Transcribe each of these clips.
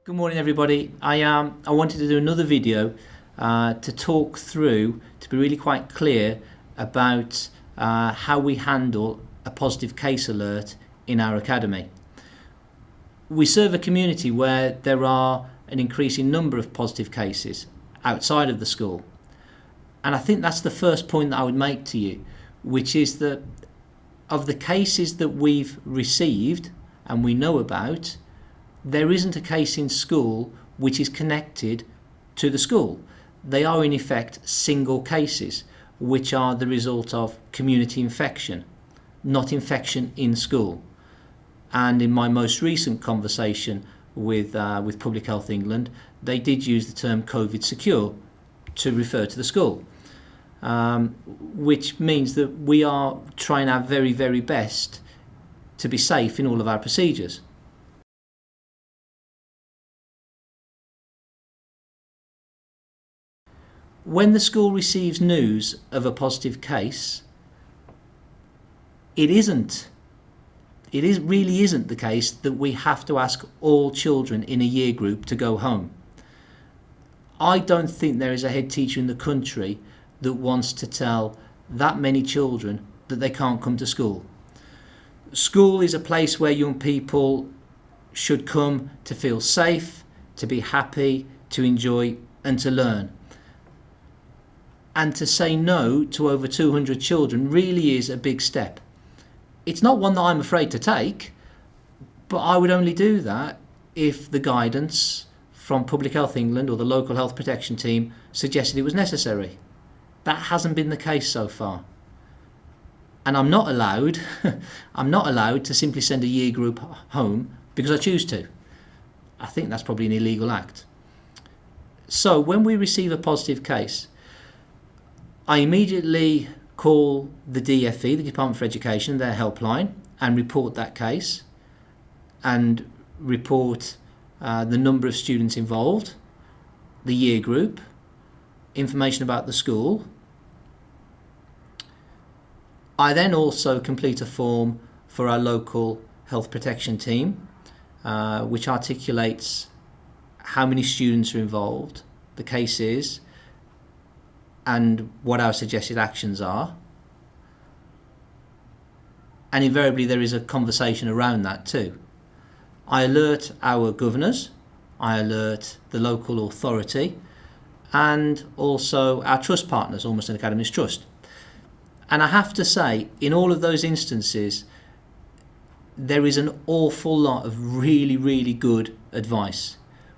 Good morning, everybody. I wanted to do another video to talk through, to be really quite clear about how we handle a positive case alert in our academy. We serve a community where there are an increasing number of positive cases outside of the school. And I think that's the first point that I would make to you, which is that of the cases that we've received and we know about, there isn't a case in school which is connected to the school. They are in effect single cases, which are the result of community infection, not infection in school. And in my most recent conversation with Public Health England, they did use the term COVID secure to refer to the school, which means that we are trying our very, very best to be safe in all of our procedures. When the school receives news of a positive case, it really isn't the case that we have to ask all children in a year group to go home. I don't think there is a head teacher in the country that wants to tell that many children that they can't come to school. School is a place where young people should come to feel safe, to be happy, to enjoy and to learn. And to say no to over 200 children really is a big step. It's not one that I'm afraid to take, but I would only do that if the guidance from Public Health England or the local health protection team suggested it was necessary. That hasn't been the case so far. And I'm not allowed to simply send a year group home because I choose to. I think that's probably an illegal act. So when we receive a positive case, I immediately call the DFE, the Department for Education, their helpline, and report that case and report the number of students involved, the year group, information about the school. I then also complete a form for our local health protection team, which articulates how many students are involved, the case is, and what our suggested actions are. And invariably there is a conversation around that too. I alert our governors, I alert the local authority, and also our trust partners, Ormiston Academies Trust. And I have to say, in all of those instances, there is an awful lot of really, really good advice,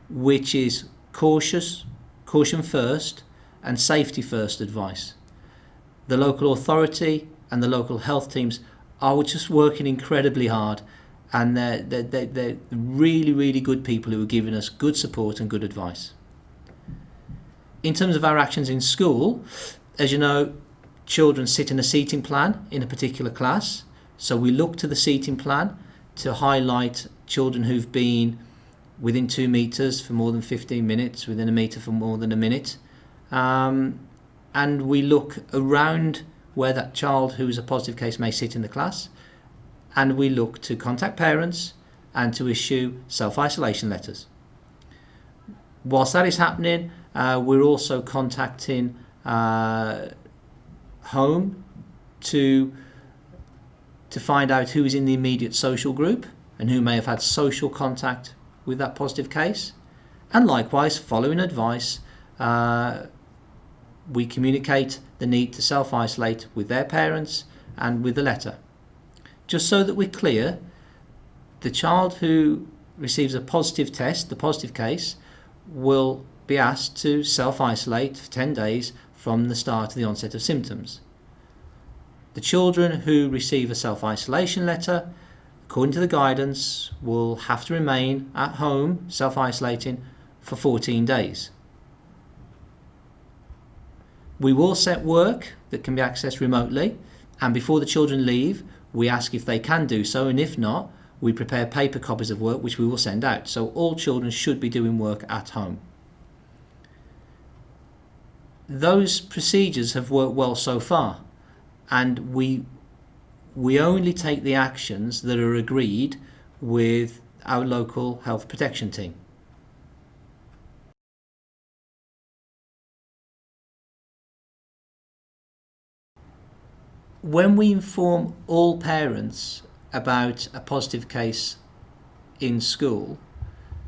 which is caution first, and safety first advice. The local authority and the local health teams are just working incredibly hard, and they're really, really good people who are giving us good support and good advice. In terms of our actions in school, as you know, children sit in a seating plan in a particular class, so we look to the seating plan to highlight children who've been within 2 metres for more than 15 minutes, within a metre for more than a minute. And we look around where that child who is a positive case may sit in the class, and we look to contact parents and to issue self-isolation letters. Whilst that is happening, we're also contacting home to find out who is in the immediate social group and who may have had social contact with that positive case, and likewise, following advice, we communicate the need to self-isolate with their parents and with the letter. Just so that we're clear, the child who receives a positive test, the positive case, will be asked to self-isolate for 10 days from the start of the onset of symptoms. The children who receive a self-isolation letter, according to the guidance, will have to remain at home self-isolating for 14 days. We will set work that can be accessed remotely, and before the children leave, we ask if they can do so, and if not, we prepare paper copies of work which we will send out. So all children should be doing work at home. Those procedures have worked well so far, and we only take the actions that are agreed with our local health protection team. When we inform all parents about a positive case in school,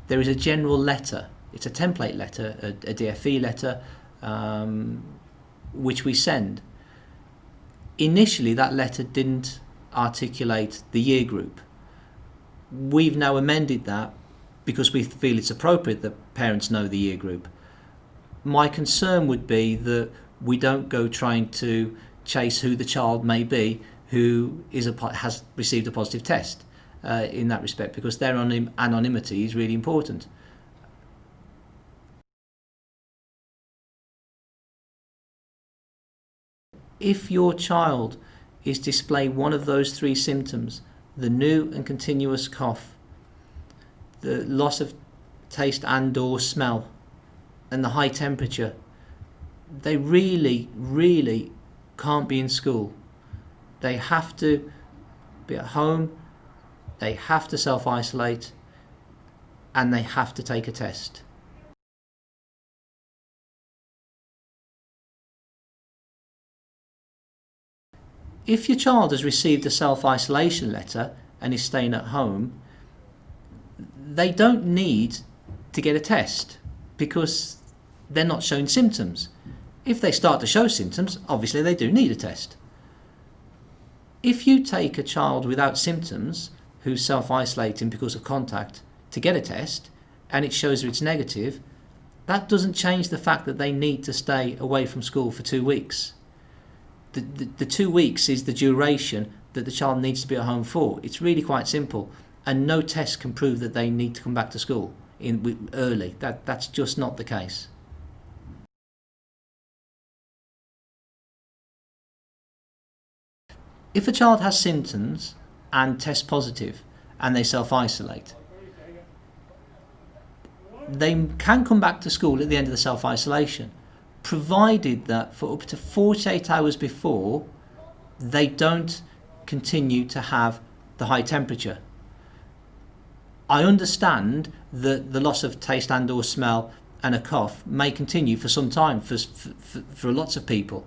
there is a general letter. It's a template letter, a DFE letter, which we send. Initially, that letter didn't articulate the year group. We've now amended that because we feel it's appropriate that parents know the year group. My concern would be that we don't go trying to chase who the child may be who has received a positive test in that respect, because their anonymity is really important. If your child is displaying one of those three symptoms, the new and continuous cough, the loss of taste and/or smell, and the high temperature, they really, really can't be in school. They have to be at home, they have to self-isolate, and they have to take a test. If your child has received a self-isolation letter and is staying at home, they don't need to get a test because they're not showing symptoms. If they start to show symptoms, obviously they do need a test. If you take a child without symptoms who's self-isolating because of contact to get a test and it shows that it's negative, that doesn't change the fact that they need to stay away from school for 2 weeks. The 2 weeks is the duration that the child needs to be at home for. It's really quite simple, and no test can prove that they need to come back to school early. That's just not the case. If a child has symptoms and tests positive and they self-isolate, they can come back to school at the end of the self-isolation, provided that for up to 48 hours before they don't continue to have the high temperature. I understand that the loss of taste and/or smell and a cough may continue for some time for lots of people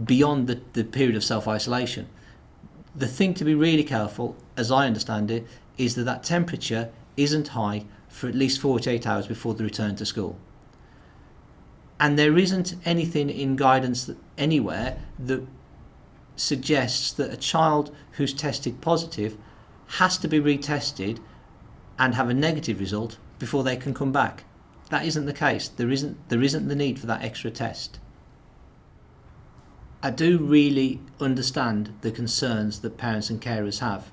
beyond the period of self-isolation. The thing to be really careful, as I understand it, is that temperature isn't high for at least 48 hours before the return to school. And there isn't anything in guidance anywhere that suggests that a child who's tested positive has to be retested and have a negative result before they can come back. That isn't the case. There isn't the need for that extra test. I do really understand the concerns that parents and carers have.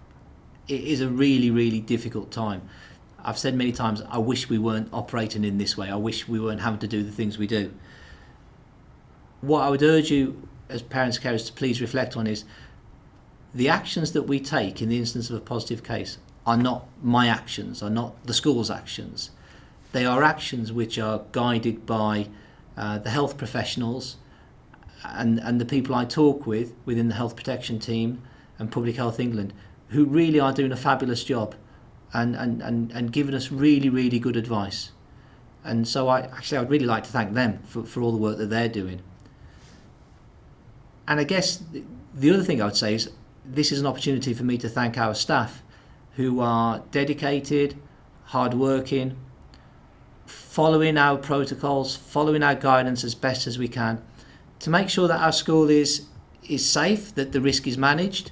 It is a really, really difficult time. I've said many times, I wish we weren't operating in this way. I wish we weren't having to do the things we do. What I would urge you as parents and carers to please reflect on is the actions that we take in the instance of a positive case are not my actions, are not the school's actions. They are actions which are guided by the health professionals and the people I talk with within the health protection team and Public Health England, who really are doing a fabulous job and giving us really, really good advice. And so I'd really like to thank them for all the work that they're doing. And I guess the other thing I would say is this is an opportunity for me to thank our staff who are dedicated, hardworking, following our protocols, following our guidance as best as we can to make sure that our school is safe, that the risk is managed,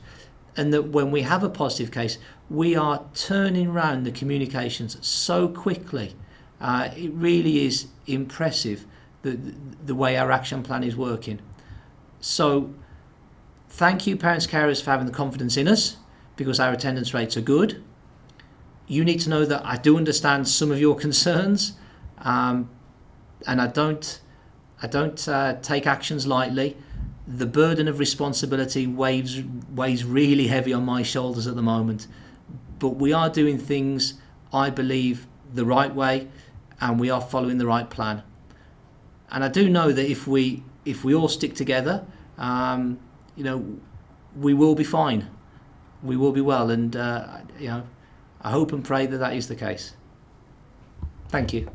and that when we have a positive case, we are turning around the communications so quickly. It really is impressive the way our action plan is working. So thank you, parents, carers, for having the confidence in us, because our attendance rates are good. You need to know that I do understand some of your concerns, and I don't take actions lightly. The burden of responsibility weighs really heavy on my shoulders at the moment, but we are doing things, I believe, the right way, and we are following the right plan. And I do know that if we all stick together, we will be fine. We will be well, and I hope and pray that is the case. Thank you.